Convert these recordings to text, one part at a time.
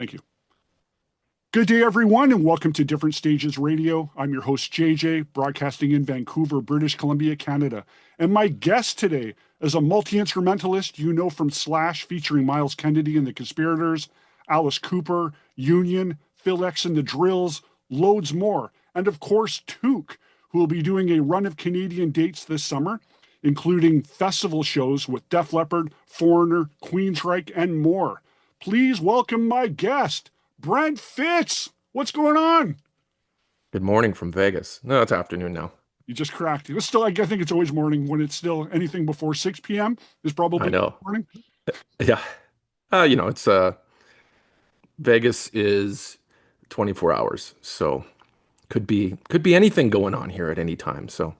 Thank you. Good day, everyone, and welcome to Different Stages Radio. I'm your host, JJ, broadcasting in Vancouver, British Columbia, Canada. And my guest today is a multi-instrumentalist you know from Slash, featuring Myles Kennedy and the Conspirators, Alice Cooper, Union, Phil X and the Drills, loads more. And of course, Toque, who will be doing a run of Canadian dates this summer, including festival shows with Def Leppard, Foreigner, Queensrÿche, and more. Please welcome my guest, BRENT FITZ. What's going on? Good morning from Vegas. No, it's afternoon now. You just cracked it. It's still, I think it's always morning. When it's still anything before 6 p.m. is probably I know. morning. Yeah. It's Vegas is 24 hours, so could be anything going on here at any time. So,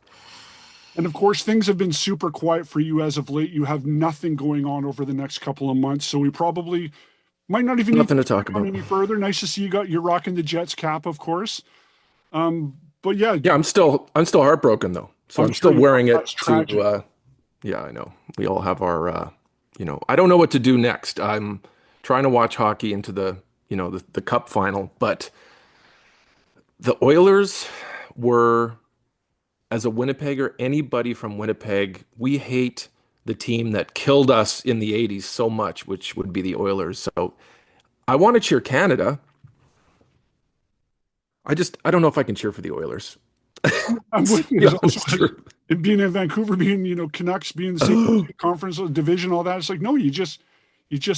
and of course, things have been super quiet for you as of late. You have nothing going on over the next couple of months, so we probably might not even nothing need to talk about any further. Nice to see you're rocking the Jets cap, of course. But yeah, I'm still heartbroken though. So I'm still wearing it to. Yeah, I know. We all have our. I don't know what to do next. I'm trying to watch hockey into the cup final, but the Oilers were, as a Winnipegger, anybody from Winnipeg, we hate the team that killed us in the 80s so much, which would be the Oilers. So I want to cheer Canada. I don't know if I can cheer for the Oilers. I'm with you. And being in Vancouver, being, Canucks, being the same conference division, all that. It's like, no, you just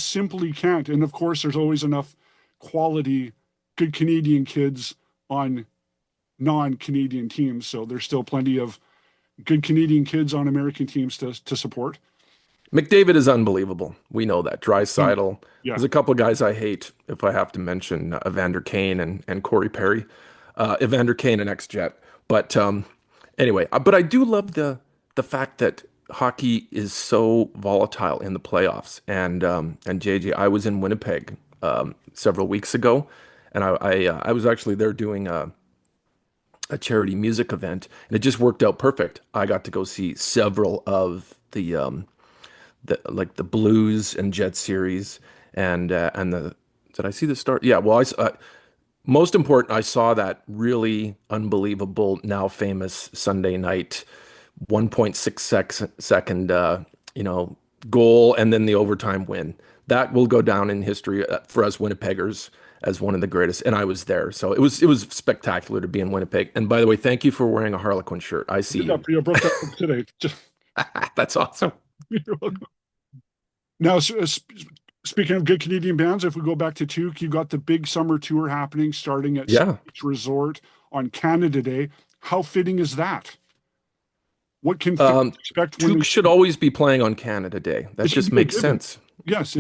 simply can't. And of course, there's always enough quality, good Canadian kids on non-Canadian teams. So there's still plenty of good Canadian kids on American teams to support. McDavid is unbelievable. We know that. Draisaitl. Yeah. There's a couple of guys I hate, if I have to mention Evander Kane and Corey Perry. Evander Kane, an ex-Jet. But anyway, but I do love the fact that hockey is so volatile in the playoffs. And JJ, I was in Winnipeg several weeks ago, and I was actually there doing a charity music event, and it just worked out perfect. I got to go see several of the Blues and Jet series, and did I see the start? Yeah, well, most important, I saw that really unbelievable, now famous Sunday night 1.6 second goal, and then the overtime win. That will go down in history for us Winnipeggers as one of the greatest, and I was there, so it was spectacular to be in Winnipeg. And by the way, thank you for wearing a Harlequin shirt. I see you. I broke that up today. That's awesome. You're welcome. Now, speaking of good Canadian bands, if we go back to Toque, you got the big summer tour happening, starting at Beach Resort on Canada Day. How fitting is that? What can expect? Toque should always be playing on Canada Day. That just makes sense. Yes,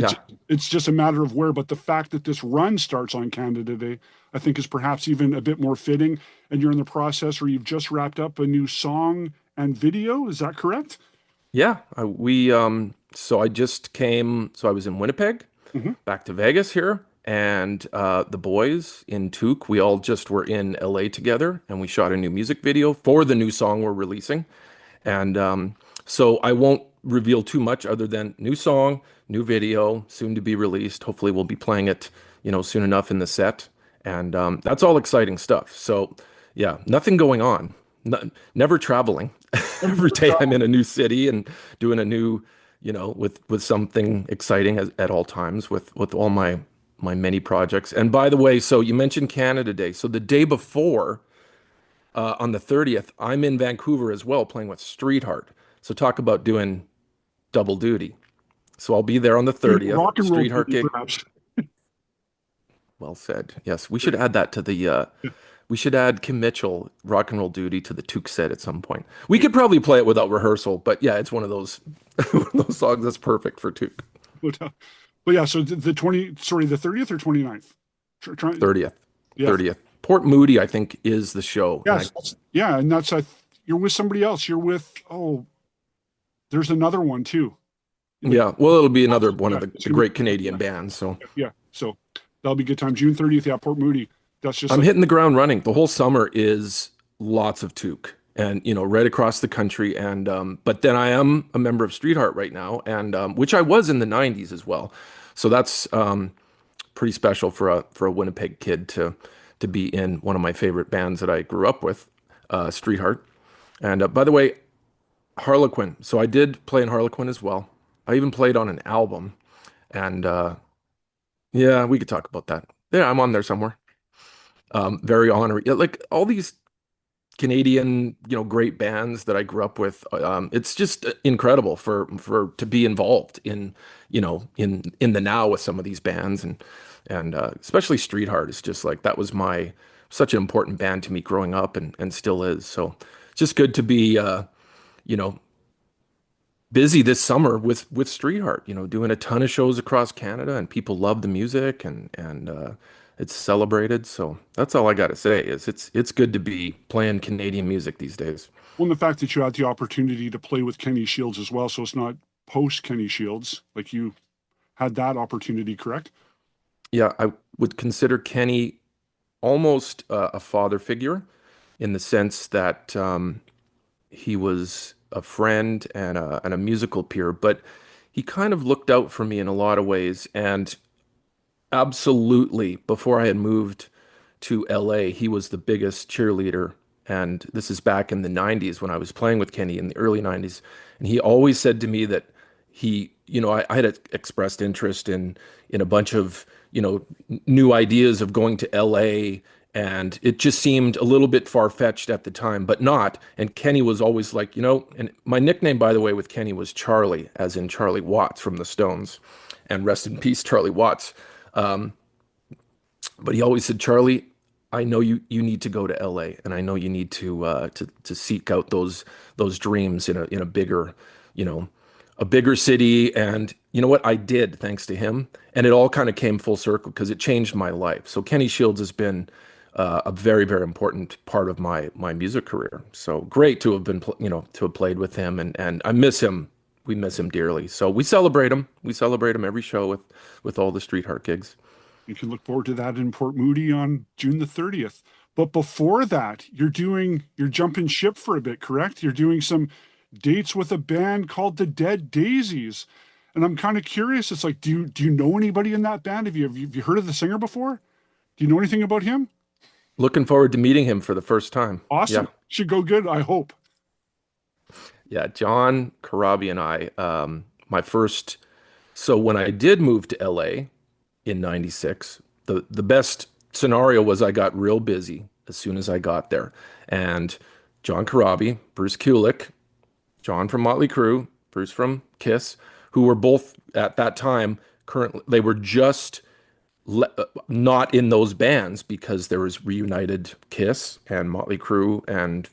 it's just a matter of where, but the fact that this run starts on Canada Day, I think, is perhaps even a bit more fitting. And you're in the process, or you've just wrapped up a new song and video. Is that correct? Yeah, so I just came. So I was in Winnipeg, back to Vegas here, and the boys in Toque, we all just were in LA together, and we shot a new music video for the new song we're releasing. And so I won't reveal too much other than new song, new video, soon to be released. Hopefully we'll be playing it, soon enough in the set. And that's all exciting stuff. So yeah, nothing going on. Never traveling. Every day I'm in a new city and doing a new, with something exciting at all times with all my many projects. And by the way, so you mentioned Canada Day. So the day before, on the 30th, I'm in Vancouver as well, playing with Streetheart. So talk about doing double duty. So I'll be there on the 30th. Rock and roll Streetheart gig. Perhaps. Well said. Yes, we should add that to the. We should add Kim Mitchell rock and roll duty to the Toque set at some point. We could probably play it without rehearsal, but yeah, it's one of those songs that's perfect for Toque. But yeah, so the 30th or 29th? 30th. Yeah. 30th. Port Moody, I think, is the show. Yes. And that's you're with somebody else. You're with there's another one too. Yeah, well, it'll be another one of the great Canadian bands. So yeah, so that'll be a good time. June 30th, yeah, Port Moody. That's just I'm hitting the ground running. The whole summer is lots of Toque, and right across the country. And but then I am a member of Streetheart right now, and which I was in the '90s as well. So that's pretty special for a Winnipeg kid to be in one of my favorite bands that I grew up with, Streetheart. And by the way, Harlequin. So I did play in Harlequin as well. I even played on an album, and yeah, we could talk about that. Yeah, I'm on there somewhere. Very honorary. Yeah, like all these Canadian, great bands that I grew up with. It's just incredible for to be involved in the now with some of these bands and especially Streetheart is just like that was my such an important band to me growing up and still is. So it's just good to be you know busy this summer with Streetheart, doing a ton of shows across Canada and people love the music and it's celebrated. So that's all I got to say is it's good to be playing Canadian music these days. Well, and the fact that you had the opportunity to play with Kenny Shields as well, so it's not post Kenny Shields, like you had that opportunity, correct? Yeah, I would consider Kenny almost a father figure in the sense that he was a friend and a musical peer, but he kind of looked out for me in a lot of ways. And absolutely, before I had moved to LA, he was the biggest cheerleader. And this is back in the 90s when I was playing with Kenny in the early 90s. And he always said to me that I had expressed interest in a bunch of, new ideas of going to LA. And it just seemed a little bit far-fetched at the time, but not. And Kenny was always like, and my nickname, by the way, with Kenny was Charlie, as in Charlie Watts from the Stones. And rest in peace, Charlie Watts. Um, but he always said, Charlie, I know you need to go to LA, and I know you need to seek out those dreams in a bigger, you know, a bigger city. And you know what? I did, thanks to him. And it all kind of came full circle because it changed my life. So Kenny Shields has been a very, very important part of my music career. So great to have been, to have played with him, and I miss him. We miss him dearly. So we celebrate him. We celebrate him every show with all the Streetheart gigs. You can look forward to that in Port Moody on June the 30th. But before that, you're jumping ship for a bit, correct? You're doing some dates with a band called the Dead Daisies. And I'm kind of curious. It's like, do you know anybody in that band? Have you heard of the singer before? Do you know anything about him? Looking forward to meeting him for the first time. Yeah. Awesome. Should go good, I hope. Yeah. John Karabi and I, my first, so when I did move to LA in 96, the best scenario was I got real busy as soon as I got there. And John Karabi, Bruce Kulick, John from Motley Crue, Bruce from Kiss, who were both at that time currently, they were just not in those bands because there was reunited Kiss and Motley Crue and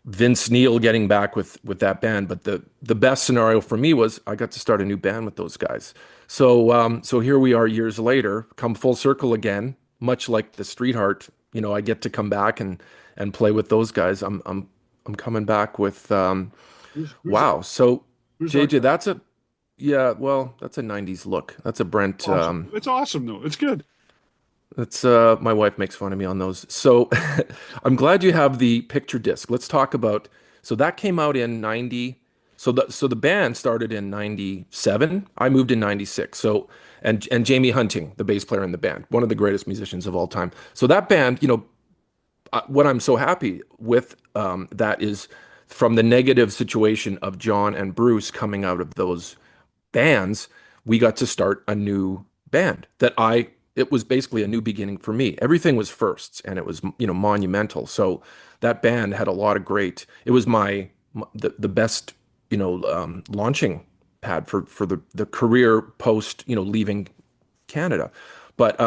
Vince Neil getting back with that band. But the best scenario for me was I got to start a new band with those guys. So here we are years later, come full circle again, much like the Streetheart. I get to come back and play with those guys. I'm coming back with Who's wow. So who's our JJ, that's a 90s look. That's a Brent awesome? It's awesome though. It's good. that's my wife makes fun of me on those. So I'm glad you have the picture disc. Let's talk about so that came out in 90. So the band started in 97. I moved in 96. So and Jamie Hunting, the bass player in the band, one of the greatest musicians of all time. So that band, what I'm so happy with that is from the negative situation of John and Bruce coming out of those bands, we got to start a new band it was basically a new beginning for me. Everything was firsts and it was, monumental. So that band had a lot of it was the best, launching pad for the career post, leaving Canada. But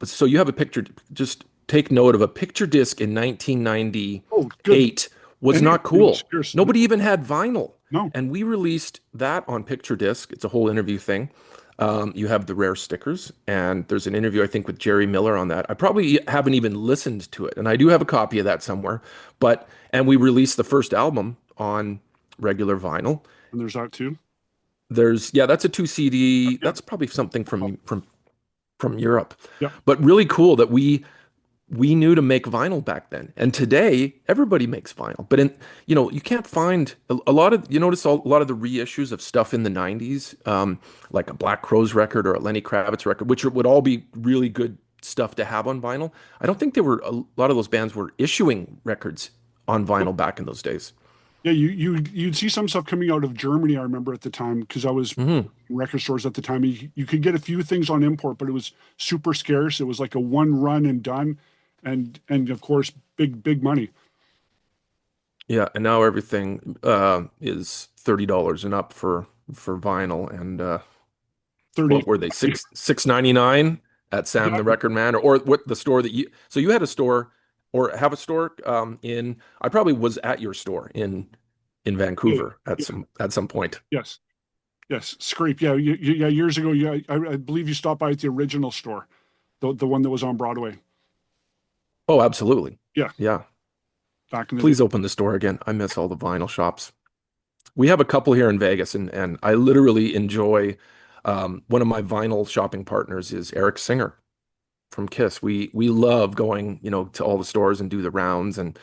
so you have a picture, just take note of a picture disc in Oh, good. 1998 was Any not cool. cheers. Nobody even had vinyl. No. And we released that on picture disc. It's a whole interview thing. You have the rare stickers, and there's an interview, I think, with Jerry Miller on that. I probably haven't even listened to it, and I do have a copy of that somewhere. And we released the first album on regular vinyl. And there's that too. That's a 2 CD. Yep. That's probably something from Europe. Yep. But really cool that we we knew to make vinyl back then. And today, everybody makes vinyl. But you can't find a lot of, you notice a lot of the reissues of stuff in the 90s, like a Black Crowes record or a Lenny Kravitz record, which would all be really good stuff to have on vinyl. I don't think a lot of those bands were issuing records on vinyl back in those days. Yeah, you'd see some stuff coming out of Germany. I remember at the time because I was Hmm. in record stores at the time. You could get a few things on import, but it was super scarce. It was like a one run and done, and of course big money. Yeah, and now everything is $30 and up for vinyl. And 30. what were they, six ninety nine at Sam Yeah, the Record Man, or what the store that you had a store or have a store in I probably was at your store in yeah, Vancouver yeah, at some point. yes, yes. Scrape. Yeah, yeah. Years ago, yeah, I believe you stopped by at the original store, the one that was on Broadway. Oh, absolutely. Yeah, Yeah. back in the day. Please open the store again. I miss all the vinyl shops. We have a couple here in Vegas, and I literally enjoy one of my vinyl shopping partners is Eric Singer from Kiss. We love going, to all the stores and do the rounds and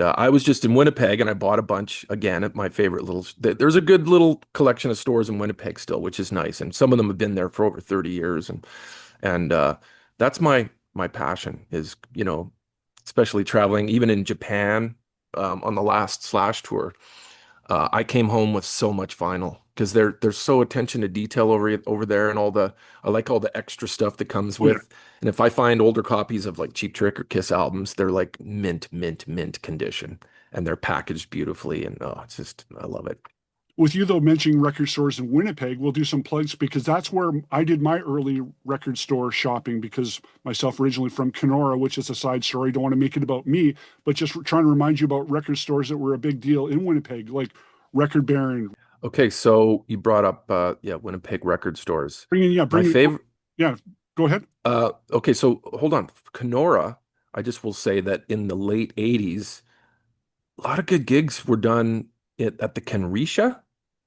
I was just in Winnipeg and I bought a bunch again at my favorite little. There's a good little collection of stores in Winnipeg still, which is nice, and some of them have been there for over 30 years, and that's my passion is especially traveling even in Japan on the last Slash tour. I came home with so much vinyl because they're so attention to detail over there and I like all the extra stuff that comes Oh yeah. with. And if I find older copies of like Cheap Trick or Kiss albums, they're like mint condition and they're packaged beautifully. And oh, it's just I love it. With you though mentioning record stores in Winnipeg, we'll do some plugs because that's where I did my early record store shopping because myself originally from Kenora, which is a side story. Don't want to make it about me, but just trying to remind you about record stores that were a big deal in Winnipeg, like Record Baron. Okay, so you brought up yeah, Winnipeg record stores. My Bring it. favorite Yeah, go ahead. okay, so hold on. Kenora, I just will say that in the late 80s, a lot of good gigs were done at the Kenrisha.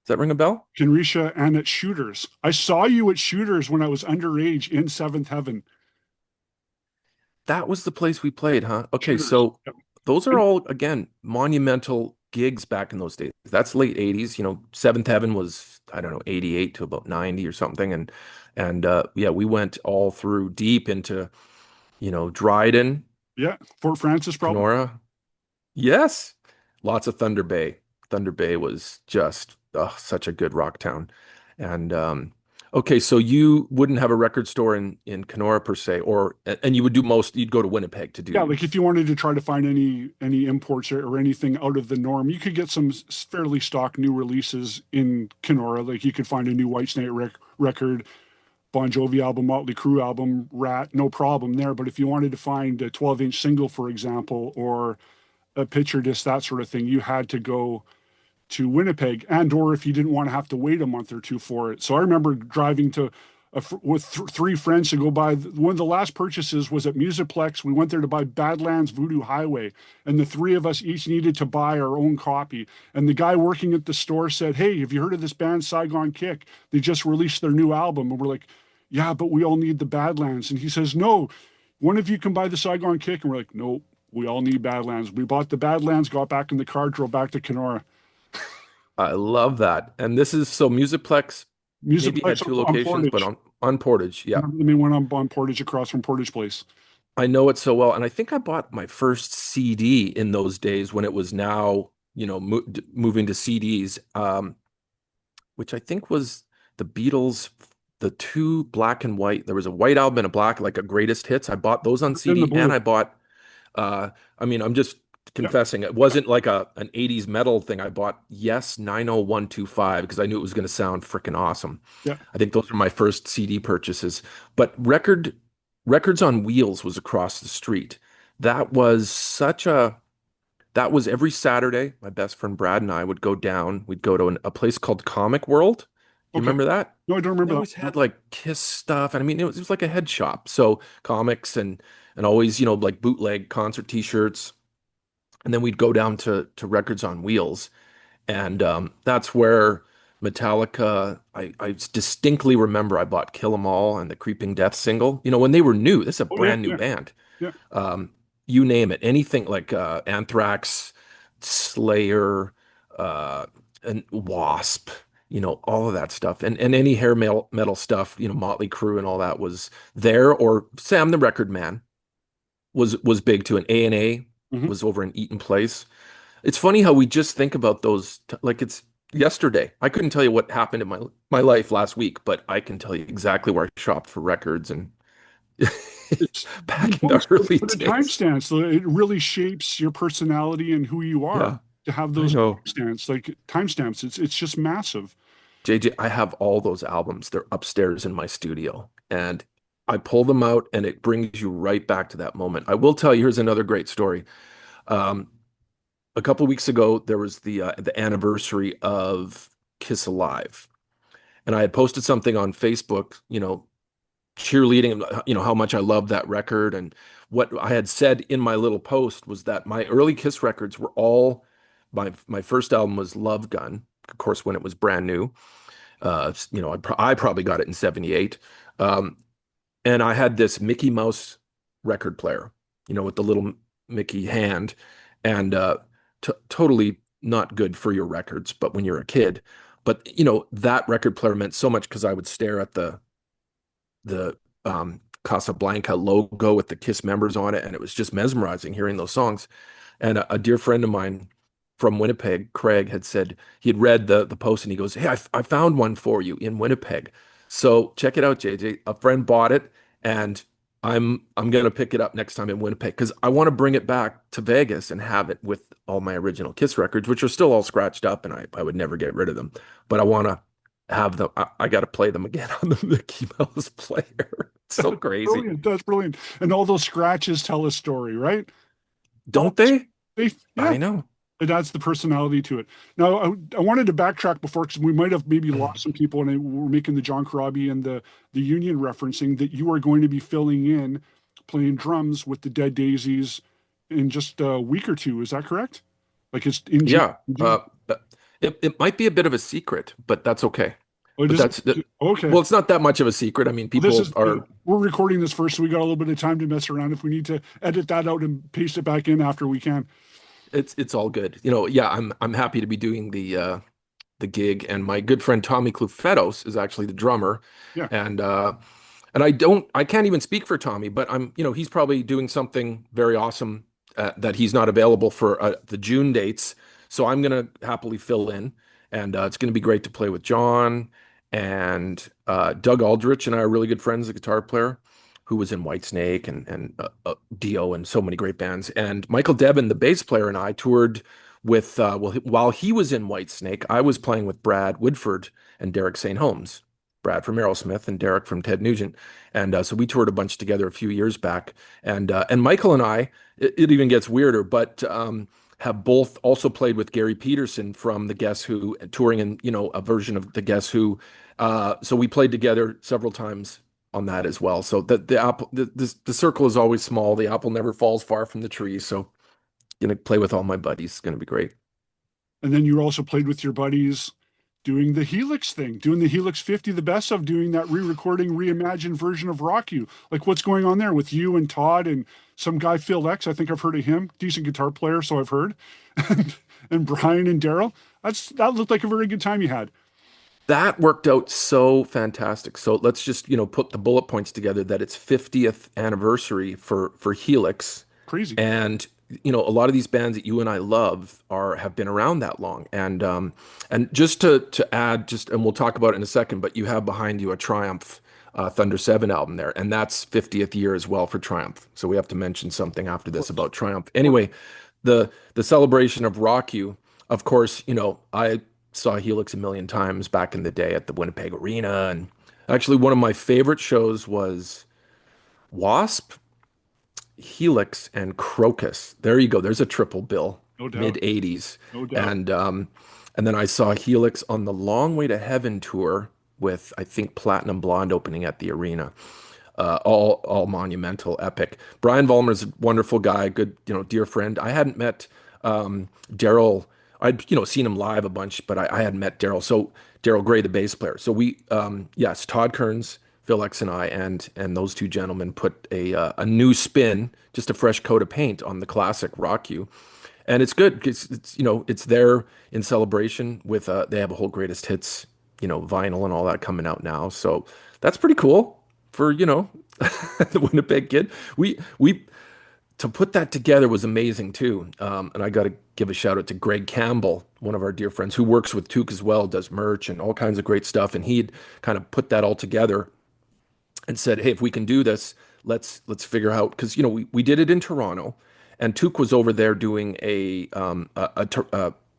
Does that ring a bell? Kenrisha and at Shooters. I saw you at Shooters when I was underage in Seventh Heaven. That was the place we played, huh? Okay, Shooters. so those are all, again, monumental gigs back in those days. That's late 80s. Seventh Heaven was, I don't know, 88 to about 90 or something. And yeah, we went all through deep into, Dryden, Yeah, Fort Francis probably. Kenora. Yes, lots of Thunder Bay. Thunder Bay was just such a good rock town. And okay, so you wouldn't have a record store in Kenora per se, and you would do you'd go to Winnipeg to Yeah, do. like if you wanted to try to find any imports or anything out of the norm, you could get some fairly stock new releases in Kenora. Like you could find a new Whitesnake record, Bon Jovi album, Motley Crue album, Rat, no problem there. But if you wanted to find a 12-inch single, for example, or a picture disc, that sort of thing, you had to go to Winnipeg, and or if you didn't want to have to wait a month or two for it. So I remember driving to with three friends to go buy. One of the last purchases was at Musiplex. We went there to buy Badlands Voodoo Highway, and the three of us each needed to buy our own copy. And the guy working at the store said, "Hey, have you heard of this band Saigon Kick? They just released their new album." And we're like, "Yeah, but we all need the Badlands." And he says, "No, one of you can buy the Saigon Kick." And we're like, "No, we all need Badlands." We bought the Badlands, got back in the car, drove back to Kenora. I love that. And this is so Musicplex maybe had Musiplex two on locations, but Portage. on Portage, yeah. Remember the main one on Portage across from Portage Place. I know it so well. And I think I bought my first CD in those days when it was now, moving to CDs, which I think was the Beatles, the two black and white. There was a white album and a black, like a greatest hits. I bought those on In the CD and blue. I bought, I mean, I'm just Yeah, confessing, it wasn't like an 80s metal thing. I bought Yes 90125 because I knew it was going to sound freaking awesome. yeah. I think those are my first CD purchases. But Records on Wheels was across the street. That was that was every Saturday. My best friend Brad and I would go down. We'd go to a place called Comic World. You Okay. remember that? No, I don't They remember that. always No. had like Kiss stuff, and I mean it was like a head shop. So comics and always like bootleg concert T-shirts, and then we'd go down to Records on Wheels, and that's where Metallica. I distinctly remember I bought Kill 'Em All and the Creeping Death single. You know, when they were new, this is a Oh yeah, brand new yeah, band. yeah. Um, you name it, anything like Anthrax, Slayer, uh, and Wasp, you know, all of that stuff, and any hair metal stuff, you know, Motley Crue and all that was there. Or Sam the Record Man was big too, and A&A Hmm. was over in Eaton Place. It's funny how we just think about those like it's yesterday. I couldn't tell you what happened in my life last week, but I can tell you exactly where I shopped for records and It's back in the early but a days. timestamp, so it really shapes your personality and who you are Yeah, to have I those know. timestamps. Like timestamps, it's just massive. JJ, I have all those albums. They're upstairs in my studio, and I pull them out, and it brings you right back to that moment. I will tell you, here's another great story. Um, a couple weeks ago, there was the anniversary of Kiss Alive, and I had posted something on Facebook, you know, cheerleading, you know, how much I loved that record. And what I had said in my little post was that my early Kiss records were all my first album was Love Gun, of course, when it was brand new. You know, I probably got it in '78. Um, and I had this Mickey Mouse record player, you know, with the little Mickey hand, and totally not good for your records, but when you're a kid. But you know, that record player meant so much because I would stare at the Casablanca logo with the Kiss members on it, and it was just mesmerizing hearing those songs. And a dear friend of mine from Winnipeg, Craig, had said he had read the post, and he goes, "Hey, I found one for you in Winnipeg. So check it out, JJ. A friend bought it, and I'm gonna pick it up next time in Winnipeg because I want to bring it back to Vegas and have it with all my original Kiss records, which are still all scratched up, and I would never get rid of them. But I want to have them. I got to play them again on the Mickey Mouse player. It's so crazy, Brilliant. That's brilliant. And all those scratches tell a story, right? All don't they? yeah, I know. it adds the personality to it. Now, I wanted to backtrack before because we might have maybe lost some people, and we're making the John Corabi and the Union referencing that you are going to be filling in, playing drums with the Dead Daisies in just a week or two. Is that correct? Like it's in June. Yeah. It might be a bit of a secret, but that's okay. Oh, it But is. that's that. Okay. Well, it's not that much of a secret. I mean, Well, this people is are. we're recording this first, so we got a little bit of time to mess around. If we need to edit that out and paste it back in after, we can. It's all good. You know, yeah, I'm happy to be doing the gig, and my good friend Tommy Clufetos is actually the drummer, Yeah. and I can't even speak for Tommy, but you know, he's probably doing something very awesome that he's not available for the June dates. So I'm gonna happily fill in, and it's gonna be great to play with John and Doug Aldrich, and I are really good friends, the guitar player who was in Whitesnake and Dio and so many great bands. And Michael Devin, the bass player, and I toured with well, while he was in Whitesnake, I was playing with Brad Woodford and Derek St. Holmes. Brad from Aerosmith and Derek from Ted Nugent, and so we toured a bunch together a few years back. And Michael and I, it even gets weirder, but have both also played with Gary Peterson from the Guess Who, touring in, you know, a version of the Guess Who. So we played together several times on that as well. So the apple the circle is always small. The apple never falls far from the tree. So gonna play with all my buddies. It's gonna be great. And then you also played with your buddies doing the Helix thing, doing the Helix 50, the best of doing that re-recording, reimagined version of Rock You. Like what's going on there with you and Todd and some guy, Phil X. I think I've heard of him. Decent guitar player, so I've heard. And Brian and Daryl. That looked like a very good time you had. That worked out so fantastic. So let's just, you know, put the bullet points together that it's 50th anniversary for Helix. Crazy. And you know, a lot of these bands that you and I love are have been around that long. And just to add, just and we'll talk about it in a second, but you have behind you a Triumph Thunder 7 album there, and that's 50th year as well for Triumph. So we have to mention something after Of this course. about Triumph. Anyway, the celebration of Rock You, of course, you know, I saw Helix a million times back in the day at the Winnipeg Arena, and actually one of my favorite shows was Wasp, Helix, and Crocus. There you go. There's a triple bill, No mid doubt. 80s. No doubt. And then I saw Helix on the Long Way to Heaven tour with I think Platinum Blonde opening at the arena. All monumental, epic. Brian Vollmer's a wonderful guy, good, you know, dear friend. I hadn't met Daryl I'd seen him live a bunch, but I hadn't met Daryl. So Daryl Gray, the bass player. So we yes, Todd Kerns, Phil X, and I, and those two gentlemen put a new spin, just a fresh coat of paint on the classic Rock You, and it's good. It's there in celebration with they have a whole greatest hits vinyl and all that coming out now. So that's pretty cool for the Winnipeg kid. We to put that together was amazing too. And I got to give a shout out to Greg Campbell, one of our dear friends who works with Toque as well, does merch and all kinds of great stuff. And he'd kind of put that all together and said, "Hey, if we can do this, let's figure out." Because we did it in Toronto, and Toque was over there doing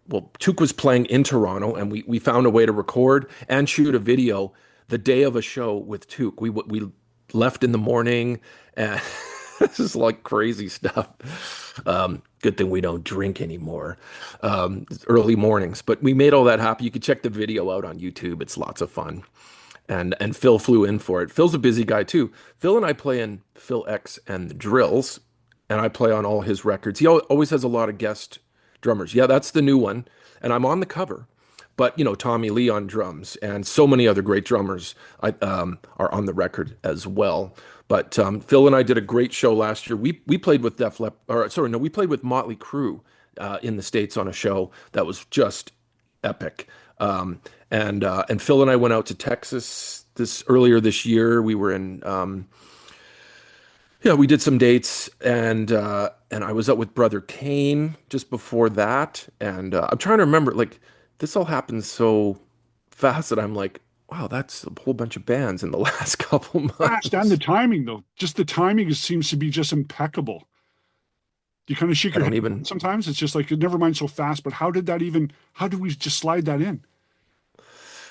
well, Toque was playing in Toronto, and we found a way to record and shoot a video the day of a show with Toque. We left in the morning, and this is like crazy stuff. Good thing we don't drink anymore. Early mornings, but we made all that happen. You can check the video out on YouTube. It's lots of fun. And Phil flew in for it. Phil's a busy guy too. Phil and I play in Phil X and the Drills, and I play on all his records. He always has a lot of guest drummers. Yeah, that's the new one, and I'm on the cover. But Tommy Lee on drums and so many other great drummers are on the record as well. But Phil and I did a great show last year. We played with Def Leppard, or sorry, no, we played with Motley Crue in the States on a show that was just epic. And Phil and I went out to Texas earlier this year. We were in yeah, we did some dates, and I was out with Brother Kane just before that. And I'm trying to remember, like, this all happened so fast that I'm like, wow, that's a whole bunch of bands in the last couple Fast, and the months. timing though. Just the timing seems to be just impeccable. You kind of shake I your head don't even, sometimes. It's just like, never mind so fast, but how did we just slide that in?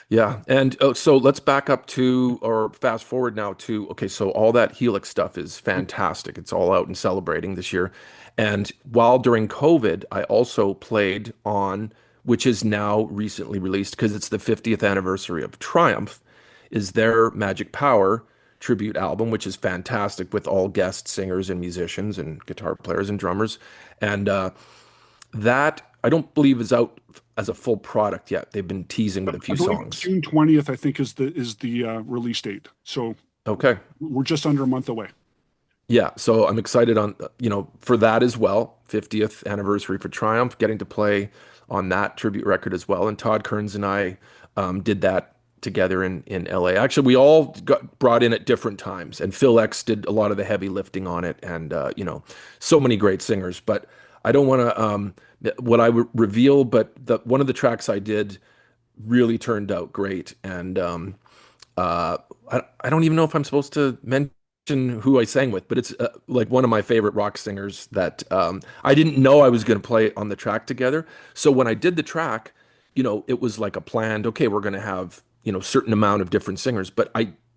yeah. And so let's back up to, or fast forward now to, okay, so all that Helix stuff is fantastic. It's all out and celebrating this year. And while during COVID, I also played on, which is now recently released because it's the 50th anniversary of Triumph, is their Magic Power tribute album, which is fantastic with all guest singers and musicians and guitar players and drummers. And that I don't believe is out as a full product yet. They've been teasing with a I few believe it's songs. June 20th, I think is the release date. So Okay. we're just under a month away. Yeah, so I'm excited on, for that as well. 50th anniversary for Triumph, getting to play on that tribute record as well. And Todd Kerns and I did that together in LA. Actually, we all got brought in at different times, and Phil X did a lot of the heavy lifting on it, and so many great singers. But I don't want to what I would reveal, but one of the tracks I did really turned out great, and I don't even know if I'm supposed to mention who I sang with, but it's like one of my favorite rock singers that I didn't know I was going to play on the track together. So when I did the track, it was like a planned, okay, we're going to have, certain amount of different singers, but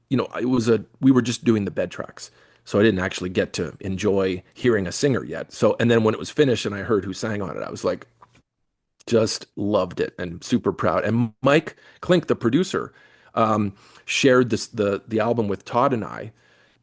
we were just doing the bed tracks. So I didn't actually get to enjoy hearing a singer yet. So, and then when it was finished and I heard who sang on it, I was like, just loved it and super proud. And Mike Klink, the producer, shared the album with Todd and I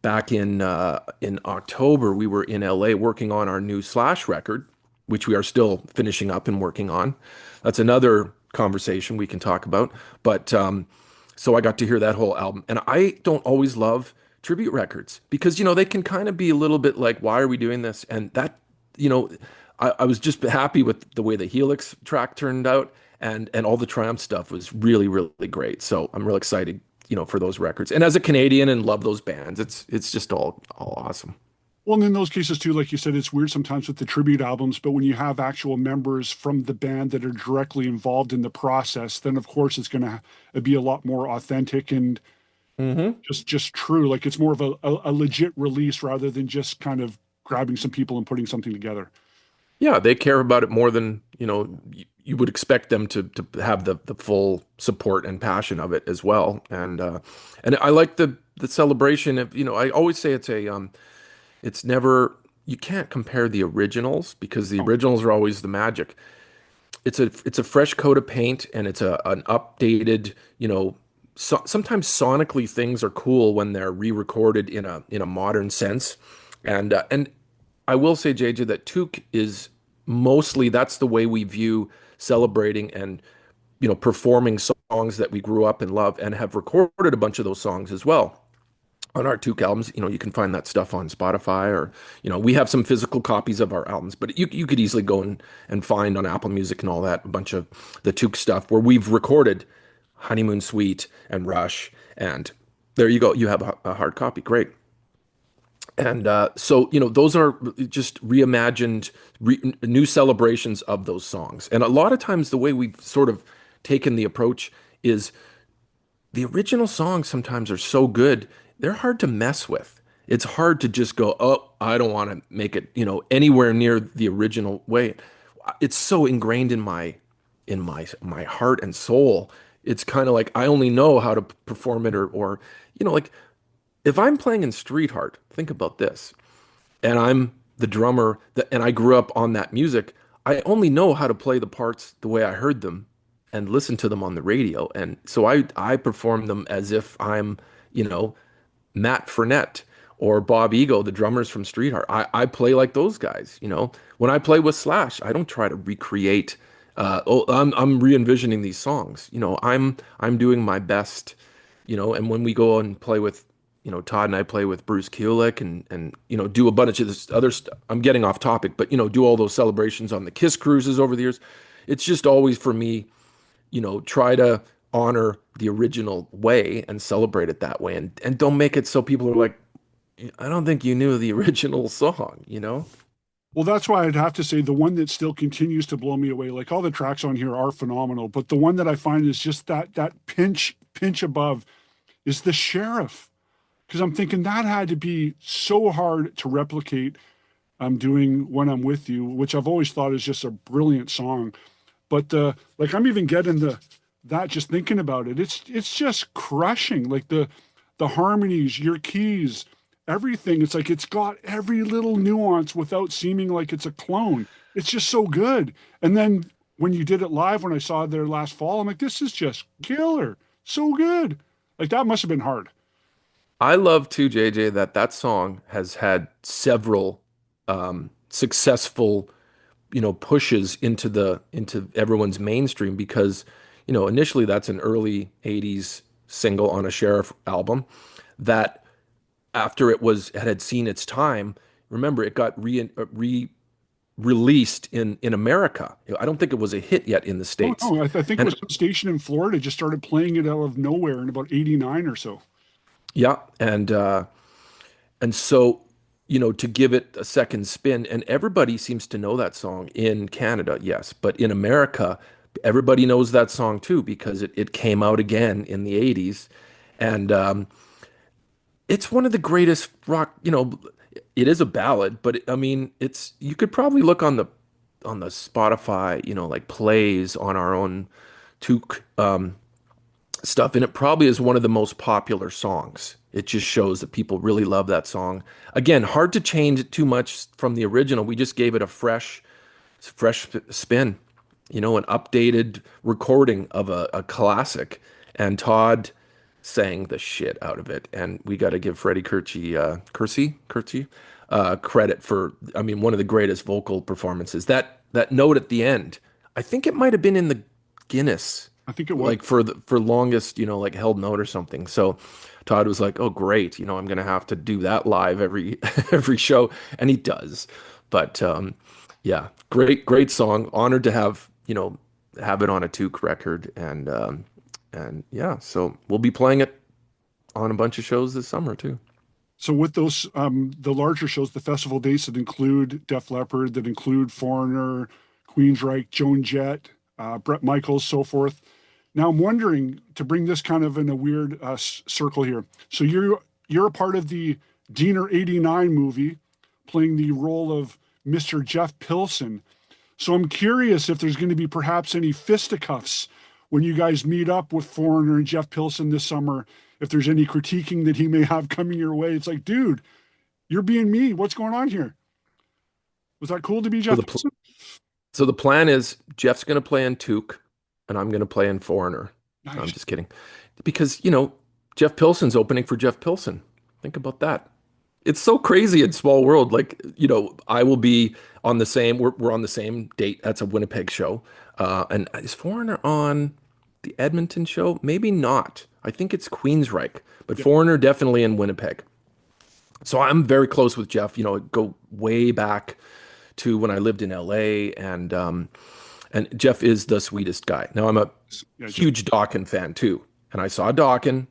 back in October. We were in LA working on our new Slash record, which we are still finishing up and working on. That's another conversation we can talk about. But so I got to hear that whole album, and I don't always love tribute records because they can kind of be a little bit like, why are we doing this? And that you know I was just happy with the way the Helix track turned out, and all the Triumph stuff was really, really great. So I'm real excited, for those records. And as a Canadian and love those bands, it's just all awesome. Well, and in those cases too, like you said, it's weird sometimes with the tribute albums, but when you have actual members from the band that are directly involved in the process, then of course it's going to be a lot more authentic and Hmm. just true. Like it's more of a legit release rather than just kind of grabbing some people and putting something together. Yeah, they care about it more than, you would expect them to have the full support and passion of it as well. And I like the celebration of, I always say it's never, you can't compare the originals because the Oh, originals are always the magic. It's a fresh coat of paint, and it's an updated, sometimes sonically things are cool when they're re-recorded in a modern sense. And I will say, JJ, that Toque is mostly, that's the way we view celebrating and performing songs that we grew up and love and have recorded a bunch of those songs as well on our Toque albums. You can find that stuff on Spotify or, we have some physical copies of our albums, but you could easily go and find on Apple Music and all that, a bunch of the Toque stuff where we've recorded Honeymoon Suite and Rush. And there you go. You have a hard copy. Great. And so, those are just reimagined, new celebrations of those songs. And a lot of times the way we've sort of taken the approach is the original songs sometimes are so good, they're hard to mess with. It's hard to just go, oh, I don't want to make it, anywhere near the original way. It's so ingrained in my heart and soul. It's kind of like I only know how to perform it or like if I'm playing in Streetheart, think about this, and I'm the drummer and I grew up on that music, I only know how to play the parts the way I heard them and listen to them on the radio. And so I perform them as if I'm, Matt Furnett or Bob Ego, the drummers from Streetheart. I play like those guys, When I play with Slash, I don't try to recreate. I'm re-envisioning these songs. I'm doing my best, And when we go and play with, Todd and I play with Bruce Kulick and do a bunch of this other stuff. I'm getting off topic, but do all those celebrations on the Kiss cruises over the years. It's just always for me, try to honor the original way and celebrate it that way, and don't make it so people are like, I don't think you knew the original song. Well, that's why I'd have to say the one that still continues to blow me away. Like all the tracks on here are phenomenal, but the one that I find is just that pinch above is the Sheriff. Because I'm thinking that had to be so hard to replicate. I'm doing When I'm With You, which I've always thought is just a brilliant song. But like I'm even getting that just thinking about it. It's just crushing. Like the harmonies, your keys, everything. It's like it's got every little nuance without seeming like it's a clone. It's just so good. And then when you did it live, when I saw it there last fall, I'm like, this is just killer. So good. Like that must have been hard. I love too, JJ, that song has had several successful, pushes into everyone's mainstream because, initially that's an early 80s single on a Sheriff album that after it had seen its time, remember it got released in America. I don't think it was a hit yet in the Oh States. no, I think it And was some station in Florida just started playing it out of nowhere in about 89 or so. yeah, and so, to give it a second spin, and everybody seems to know that song in Canada, yes, but in America, everybody knows that song too because it came out again in the 80s. And it's one of the greatest rock, it is a ballad, but I mean, you could probably look on the Spotify, like plays on our own Toque stuff, and it probably is one of the most popular songs. It just shows that people really love that song. Again, hard to change it too much from the original. We just gave it a fresh spin, an updated recording of a classic. And Todd sang the shit out of it. And we got to give Freddie Kersey credit for, I mean, one of the greatest vocal performances. That note at the end, I think it might have been in the Guinness, I think it was. like for longest, like held note or something. So Todd was like, "Oh, great! I'm gonna have to do that live every every show," and he does. But yeah, great song. Honored to have it on a Toque record, and yeah, so we'll be playing it on a bunch of shows this summer too. So with those, the larger shows, the festival dates that include Def Leppard, that include Foreigner, Queensrÿche, Joan Jett, Bret Michaels, so forth. Now I'm wondering to bring this kind of in a weird circle here. So you're a part of the DEANER '89 movie, playing the role of Mr. Jeff Pilson. So I'm curious if there's going to be perhaps any fisticuffs when you guys meet up with Foreigner and Jeff Pilson this summer. If there's any critiquing that he may have coming your way, it's like, dude, you're being me. What's going on here? Was that cool to be So Jeff Pilson? so the plan is Jeff's gonna play in Toque, and I'm gonna play in Foreigner. No, I'm Nice. just kidding, because Jeff Pilson's opening for Jeff Pilson. Think about that. It's so crazy in small world. Like, I will be on the same, we're on the same date. That's a Winnipeg show. And is Foreigner on the Edmonton show? Maybe not. I think it's Queensrÿche, but Yeah. Foreigner definitely in Winnipeg. So I'm very close with Jeff. Go way back to when I lived in LA, and Jeff is the sweetest guy. Now I'm a Yeah. Just huge Dokken fan too, and I saw Dokken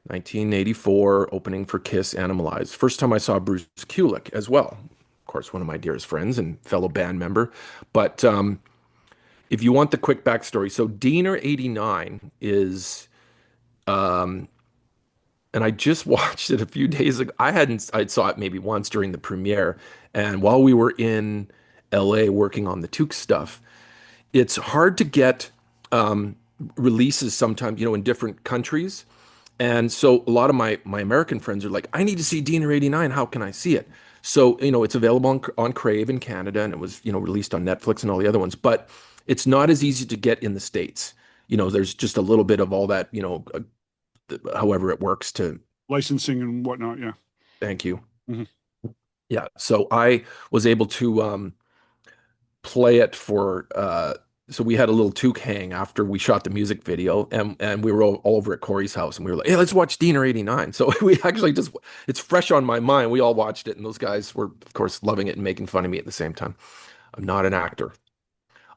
1984 opening for Kiss Animalized. First time I saw Bruce Kulick as well. Of course, one of my dearest friends and fellow band member. But if you want the quick backstory, so DEANER '89 is, and I just watched it a few days ago. I saw it maybe once during the premiere. And while we were in LA working on the Toque stuff, it's hard to get releases sometimes, in different countries. And so a lot of my American friends are like, I need to see DEANER '89. How can I see it? So, it's available on Crave in Canada, and it was, released on Netflix and all the other ones, but it's not as easy to get in the States. There's just a little bit of all that, however it works to, licensing and whatnot. Yeah. thank you. Hmm. Yeah. So I was able to play it for so we had a little toque hang after we shot the music video, and we were all over at Corey's house, and we were like, hey, let's watch DEANER '89. So we actually just, it's fresh on my mind. We all watched it, and those guys were of course loving it and making fun of me at the same time. I'm not an actor.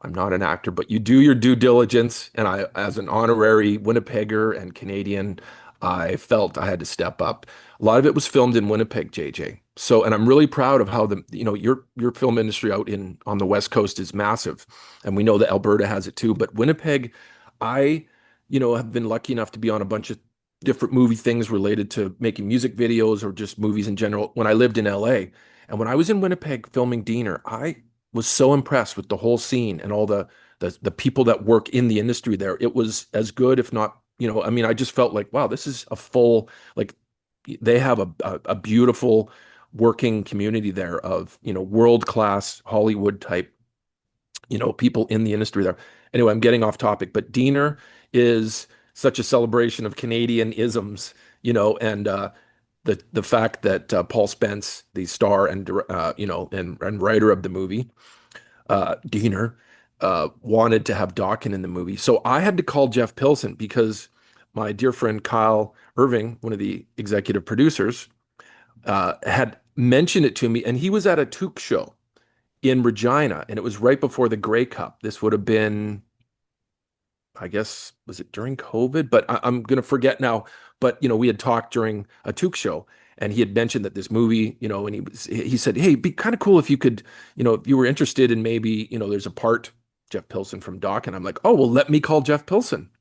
I'm not an actor, but you do your due diligence. And I, as an honorary Winnipegger and Canadian, I felt I had to step up. A lot of it was filmed in Winnipeg, JJ. So, and I'm really proud of how your film industry out on the West Coast is massive. And we know that Alberta has it too. But Winnipeg, I, have been lucky enough to be on a bunch of different movie things related to making music videos or just movies in general when I lived in LA. And when I was in Winnipeg filming DEANER, I was so impressed with the whole scene and all the people that work in the industry there. It was as good, if not, I mean, I just felt like, wow, this is a full, like, they have a beautiful working community there of, world class Hollywood type, people in the industry there. Anyway, I'm getting off topic, but DEANER is such a celebration of Canadian isms, and the fact that Paul Spence, the star and and writer of the movie, DEANER, wanted to have Dokken in the movie. So I had to call Jeff Pilson because my dear friend Kyle Irving, one of the executive producers, had mentioned it to me, and he was at a Toque show in Regina, and it was right before the Grey Cup. This would have been, I guess, was it during COVID? But I'm going to forget now. But, we had talked during a Toque show, and he had mentioned that this movie, and he said, hey, it'd be kind of cool if you could, if you were interested in maybe, there's a part, Jeff Pilson from Doc. And I'm like, oh, well, let me call Jeff Pilson.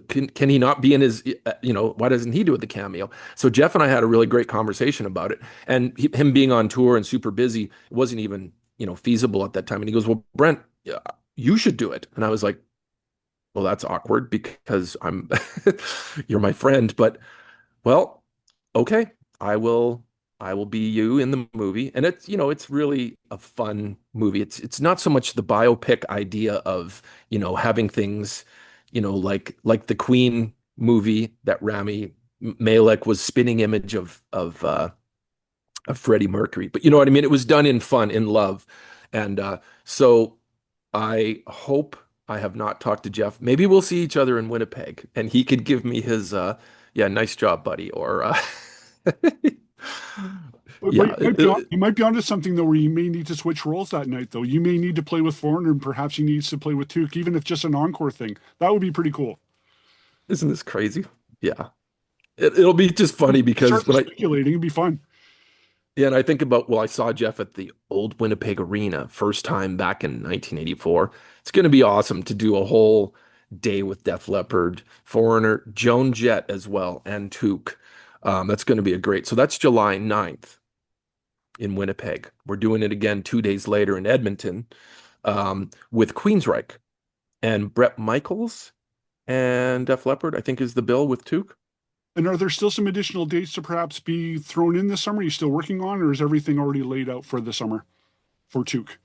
Can he not be in his, why doesn't he do the cameo? So Jeff and I had a really great conversation about it. And him being on tour and super busy, it wasn't even, feasible at that time. And he goes, well, Brent, yeah, you should do it. And I was like, well, that's awkward because you're my friend, but well, okay, I will, I will be you in the movie. And it's, it's really a fun movie. It's not so much the biopic idea of, having things, like the Queen movie that Rami Malek was spinning image of Freddie Mercury. But you know what I mean? It was done in fun, in love. And so I hope I have not talked to Jeff. Maybe we'll see each other in Winnipeg and he could give me his, yeah, nice job, buddy. Or, But yeah, you might be onto something though, where you may need to switch roles that night. Though you may need to play with Foreigner, and perhaps he needs to play with Toque, even if just an encore thing. That would be pretty cool. isn't this crazy? Yeah. It'll be just funny Start because speculating; it'd be fun. yeah, and I think about, well, I saw Jeff at the old Winnipeg Arena first time back in 1984. It's going to be awesome to do a whole day with Def Leppard, Foreigner, Joan Jett as well, and Toque. That's going to be a great. So that's July 9th in Winnipeg. We're doing it again 2 days later in Edmonton with Queensrÿche and Bret Michaels and Def Leppard, I think is the bill with Toque. And are there still some additional dates to perhaps be thrown in this summer? Are you still working on, or is everything already laid out for the summer for Toque?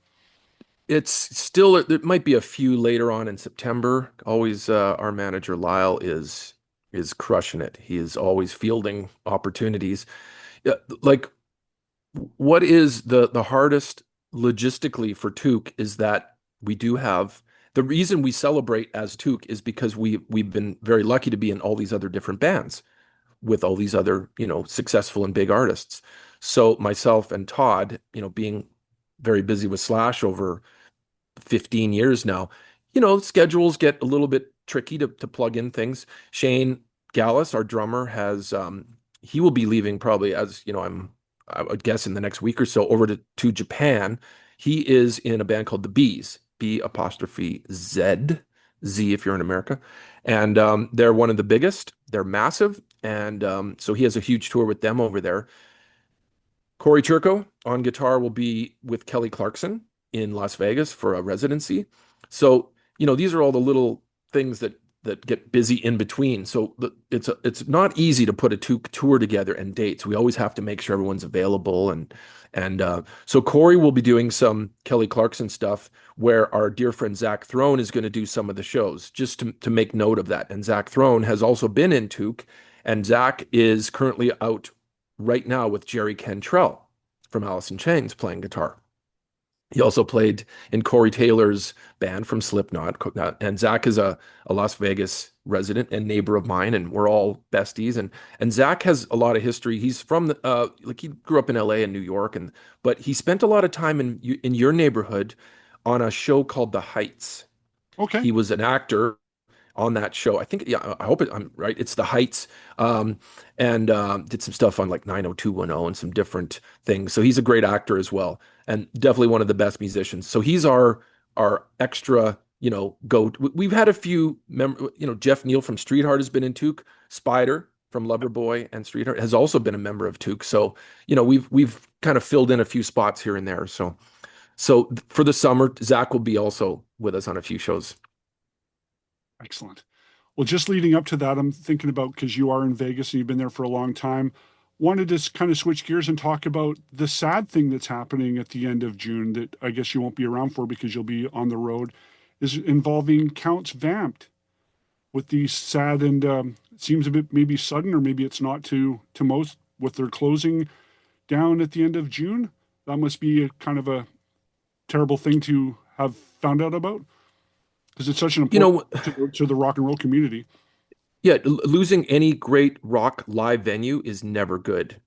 It's still, there might be a few later on in September. Always, our manager Lyle is crushing it. He is always fielding opportunities. Yeah, like what is the hardest logistically for Toque is that we do have the reason we celebrate as Toque is because we've been very lucky to be in all these other different bands with all these other, successful and big artists. So myself and Todd, being very busy with Slash over 15 years now, schedules get a little bit tricky to plug in things. Shane Gallus, our drummer, he will be leaving probably, as I would guess, in the next week or so, over to Japan. He is in a band called the Bees, B''Z, Z if you're in America. And they're one of the biggest. They're massive. And so he has a huge tour with them over there. Corey Churko on guitar will be with Kelly Clarkson in Las Vegas for a residency. So, these are all the little things that get busy in between. So it's not easy to put a tour together and dates. We always have to make sure everyone's available. And so Corey will be doing some Kelly Clarkson stuff where our dear friend Zach Throne is going to do some of the shows, just to make note of that. And Zach Throne has also been in Toque, and Zach is currently out right now with Jerry Cantrell from Alice in Chains playing guitar. He also played in Corey Taylor's band from Slipknot. And Zach is a Las Vegas resident and neighbor of mine, and we're all besties. And Zach has a lot of history. He's from he grew up in LA and New York, but he spent a lot of time in your neighborhood on a show called The Heights. Okay. He was an actor on that show. I think, yeah, I hope I'm right. It's The Heights. And did some stuff on like 90210 and some different things. So he's a great actor as well, and definitely one of the best musicians. So he's our extra, go. We've had a few Jeff Neal from Streetheart has been in Toque. Spider from Loverboy and Streetheart has also been a member of Toque. So, we've kind of filled in a few spots here and there. So for the summer, Zach will be also with us on a few shows. Excellent. Well, just leading up to that, I'm thinking about, because you are in Vegas and you've been there for a long time, wanted to kind of switch gears and talk about the sad thing that's happening at the end of June that I guess you won't be around for because you'll be on the road, is involving Counts Vamped with the sad and it seems a bit maybe sudden, or maybe it's not to most, with their closing down at the end of June. That must be a kind of a terrible thing to have found out about, because it's such an important to the rock and roll community. Yeah, losing any great rock live venue is never good.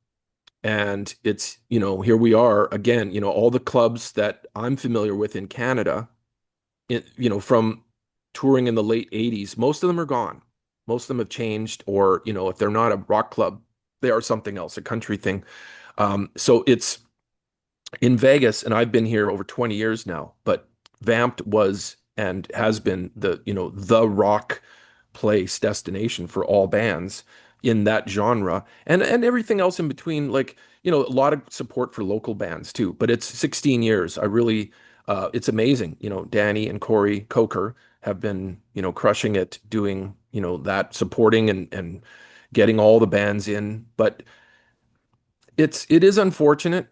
And it's, here we are again, all the clubs that I'm familiar with in Canada, from touring in the late 80s, most of them are gone. Most of them have changed, or, if they're not a rock club, they are something else, a country thing. So it's in Vegas, and I've been here over 20 years now, but Vamped was and has been the rock place destination for all bands in that genre, and everything else in between, like, a lot of support for local bands too. But it's 16 years. I really, it's amazing. Danny and Corey Coker have been, crushing it, doing, that, supporting and getting all the bands in. But it is unfortunate.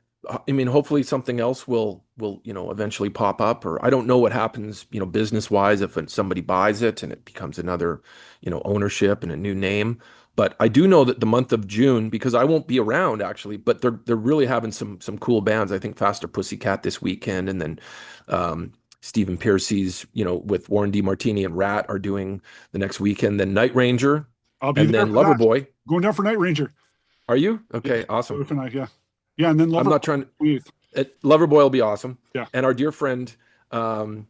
I mean, hopefully something else will eventually pop up, or I don't know what happens, business wise, if somebody buys it and it becomes another, ownership and a new name. But I do know that the month of June, because I won't be around actually, but they're really having some cool bands. I think Faster Pussycat this weekend, and then Stephen Piercy's, with Warren DeMartini and Rat are doing the next weekend. Then Night Ranger, I'll be and there then for that. Loverboy. Going down for Night Ranger. Are you? Okay, Yeah, awesome. yeah. Yeah, and then I'm not trying to. Loverboy will be awesome. Yeah. And our dear friend from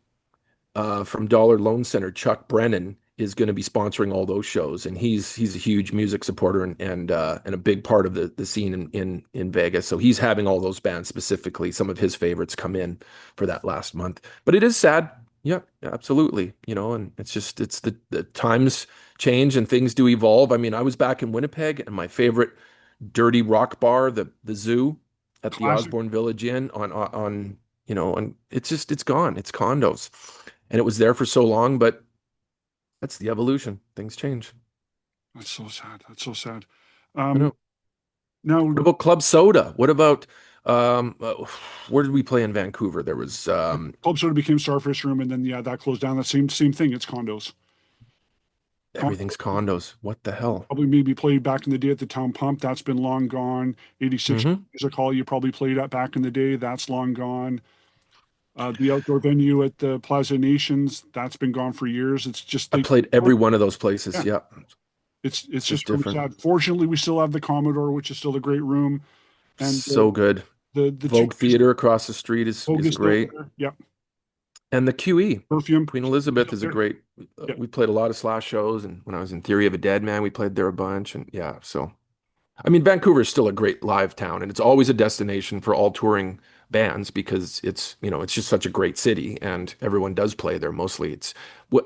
Dollar Loan Center, Chuck Brennan, is going to be sponsoring all those shows, and he's a huge music supporter and a big part of the scene in Vegas. So he's having all those bands, specifically some of his favorites, come in for that last month. But it is sad. Yeah, absolutely. And it's the times change and things do evolve. I mean, I was back in Winnipeg, and my favorite dirty rock bar, the Zoo at the Osborne Village Inn on and it's gone. It's condos, and it was there for so long, but that's the evolution. Things change. That's so sad. That's so sad. I know. Now, what about Club Soda? What about where did we play in Vancouver? There was Club Soda became Starfish Room, and then that closed down. That same thing. It's condos. Everything's condos. What the hell? Probably maybe played back in the day at the Town Pump. That's been long gone. 86 Music Hall, you probably played at back in the day. That's long gone. The outdoor venue at the Plaza Nations, that's been gone for years. It's just I they, played every one of those places. yeah, Yeah, it's it's just just really different. sad. Fortunately, we still have the Commodore, which is still a great room, and So good. the two Vogue Theater across the street is Hogue still great. there. Yep, And the QE, Perfume Queen still Elizabeth is a there. great. Yep, We played a lot of Slash shows, and when I was in Theory of a Dead Man, we played there a bunch. And yeah, so I mean, Vancouver is still a great live town, and it's always a destination for all touring bands because it's just such a great city, and everyone does play there. Mostly,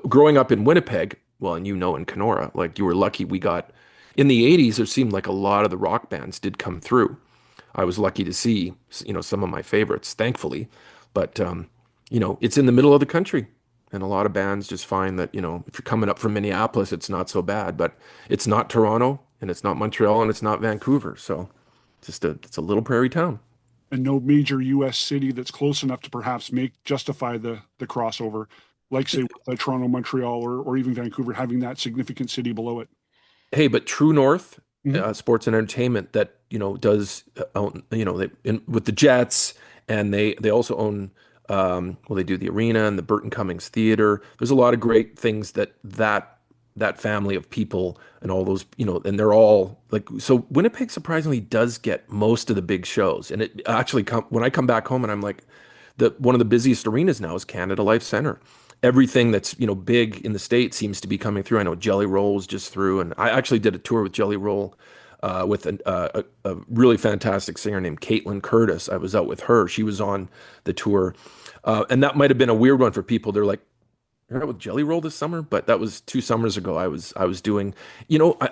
growing up in Winnipeg. Well, and in Kenora, like you were lucky we got in the '80s. It seemed like a lot of the rock bands did come through. I was lucky to see, some of my favorites, thankfully. But it's in the middle of the country, and a lot of bands just find that, if you're coming up from Minneapolis, it's not so bad. But it's not Toronto, and it's not Montreal, and it's not Vancouver. So it's a little prairie town. and no major U.S. city that's close enough to perhaps make justify the crossover, like say Toronto, Montreal, or even Vancouver having that significant city below it. Hey, but True North, Mhm. Sports and Entertainment that does own, with the Jets, and they also own, well, they do the arena and the Burton Cummings Theater. There's a lot of great things that family of people and all those, and they're all like, so Winnipeg surprisingly does get most of the big shows, and it actually when I come back home and I'm like, one of the busiest arenas now is Canada Life Center. Everything that's big in the States seems to be coming through. I know Jelly Roll was just through, and I actually did a tour with Jelly Roll, with a really fantastic singer named Caitlin Curtis. I was out with her. She was on the tour, and that might have been a weird one for people. They're like, "You're out with Jelly Roll this summer," but that was 2 summers ago. I was doing,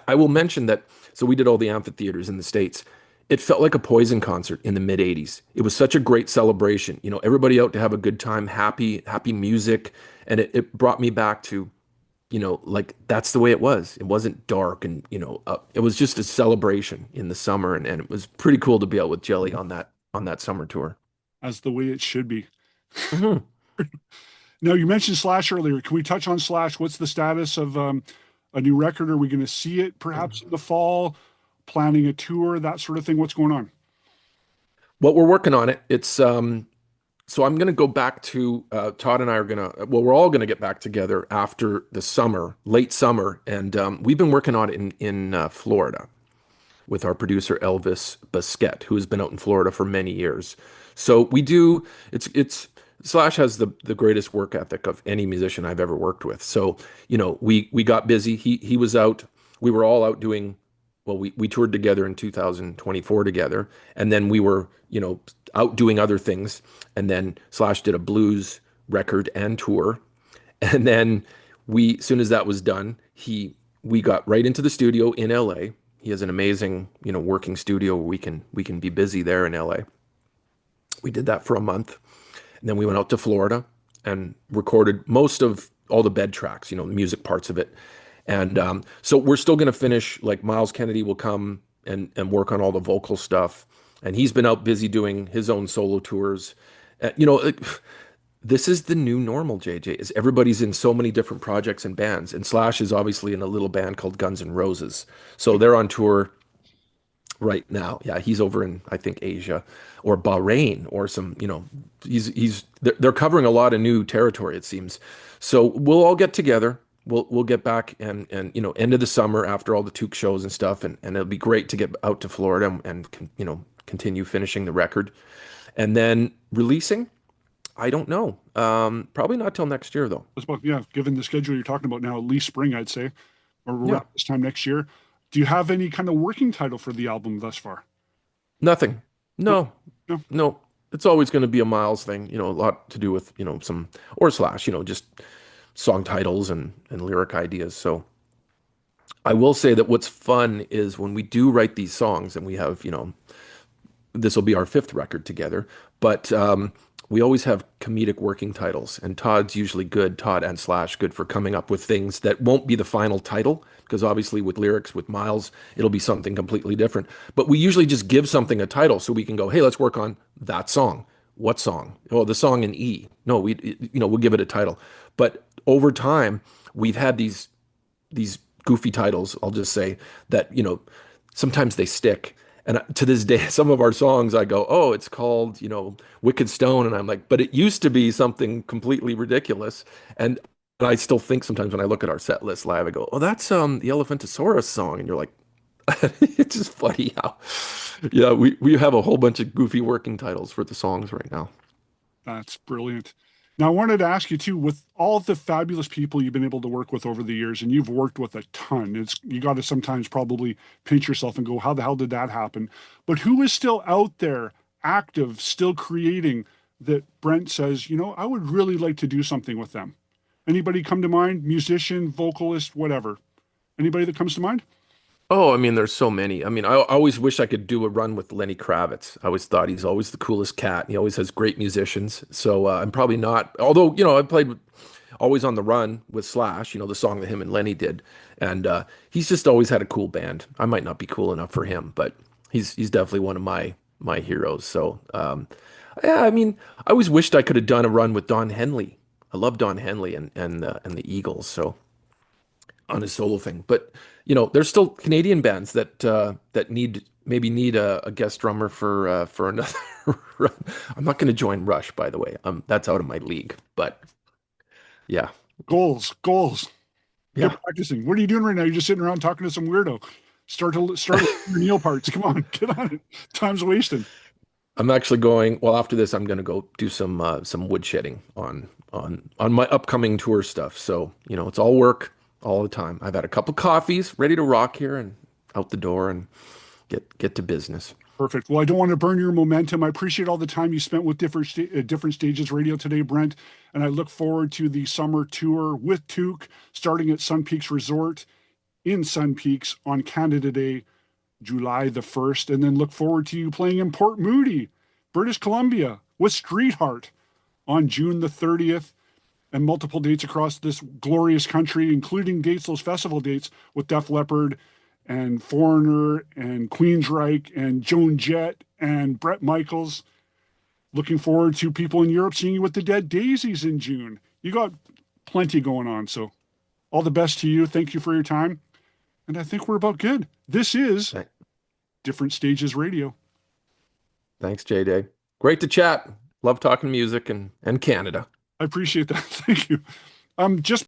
I will mention that. So we did all the amphitheaters in the States. It felt like a Poison concert in the mid 80s. It was such a great celebration. Everybody out to have a good time, happy music. And it brought me back to, like that's the way it was. It wasn't dark and, it was just a celebration in the summer. And it was pretty cool to be out with Jelly on that summer tour. As the way it should be. Mhm. Now, you mentioned Slash earlier. Can we touch on Slash? What's the status of a new record? Are we going to see it perhaps in the fall? Planning a tour, that sort of thing? What's going on? What we're working on it. So I'm going to go back to, Todd and I are going to, well, we're all going to get back together after the summer, late summer. And we've been working on it in Florida with our producer Elvis Basquette, who has been out in Florida for many years. So we do, it's Slash has the greatest work ethic of any musician I've ever worked with. So, we got busy. He was out, we were all out doing, well, we toured together in 2024 together, and then we were, out doing other things. And then Slash did a blues record and tour. And then as soon as that was done, we got right into the studio in LA. He has an amazing, working studio where we can be busy there in LA. We did that for a month, and then we went out to Florida and recorded most of all the bed tracks, the music parts of it. And so we're still going to finish. Like Myles Kennedy will come and work on all the vocal stuff, and he's been out busy doing his own solo tours. This is the new normal, JJ, is everybody's in so many different projects and bands. And Slash is obviously in a little band called Guns N' Roses. So they're on tour right now. Yeah, he's over in, I think, Asia or Bahrain or some, they're covering a lot of new territory, it seems. So we'll all get together. We'll get back and end of the summer after all the Toque shows and stuff, and it'll be great to get out to Florida and continue finishing the record. And then releasing, I don't know. Probably not till next year though. Yeah, given the schedule you're talking about now, at least spring, I'd say, or Yeah, around this time next year. Do you have any kind of working title for the album thus far? nothing. No, No, no. no. It's always going to be a Miles thing, a lot to do with, some or Slash, just song titles and lyric ideas. So I will say that what's fun is when we do write these songs and we have, this will be our fifth record together, but we always have comedic working titles, and Todd's usually good, Todd and Slash, good for coming up with things that won't be the final title, because obviously with lyrics, with Miles, it'll be something completely different. But we usually just give something a title so we can go, hey, let's work on that song. What song? Oh, the song in E. No, we'll give it a title. But over time, we've had these goofy titles, I'll just say, that, sometimes they stick. And to this day, some of our songs, I go, oh, it's called, Wicked Stone. And I'm like, but it used to be something completely ridiculous. And I still think sometimes when I look at our set list live, I go, oh, that's the Elephantosaurus song. And you're like, it's just funny how, yeah, we have a whole bunch of goofy working titles for the songs right now. That's brilliant. Now, I wanted to ask you too, with all the fabulous people you've been able to work with over the years, and you've worked with a ton, you got to sometimes probably pinch yourself and go, how the hell did that happen? But who is still out there, active, still creating that Brent says, I would really like to do something with them? Anybody come to mind? Musician, vocalist, whatever. Anybody that comes to mind? Oh, I mean, there's so many. I mean, I always wish I could do a run with Lenny Kravitz. I always thought he's always the coolest cat. He always has great musicians. So I'm probably not, although, I played Always on the Run with Slash, the song that him and Lenny did. And he's just always had a cool band. I might not be cool enough for him, but he's definitely one of my heroes. So yeah, I mean, I always wished I could have done a run with Don Henley. I love Don Henley and the Eagles. So on his solo thing. But there's still Canadian bands that need a guest drummer for another run. I'm not going to join Rush, by the way. That's out of my league. But yeah, Goals. yeah. Get practicing. What are you doing right now? You're just sitting around talking to some weirdo. Start with your Neil parts. Come on, get on it. Time's wasting. I'm actually going. Well, after this, I'm going to go do some woodshedding on my upcoming tour stuff. So it's all work all the time. I've had a couple coffees, ready to rock here and out the door and get to business. Perfect. Well, I don't want to burn your momentum. I appreciate all the time you spent with different stages radio today, Brent. And I look forward to the summer tour with Toque starting at Sun Peaks Resort in Sun Peaks on Canada Day, July the 1st. And then look forward to you playing in Port Moody, British Columbia with Streetheart on June the 30th. And multiple dates across this glorious country, including those festival dates with Def Leppard and Foreigner and Queensrÿche and Joan Jett and Bret Michaels. Looking forward to people in Europe seeing you with the Dead Daisies in June. You got plenty going on. So all the best to you. Thank you for your time. And I think we're about good. This is Different Stages Radio. Thanks, J-Day. Great to chat. Love talking music and Canada. I appreciate that. Thank you. Just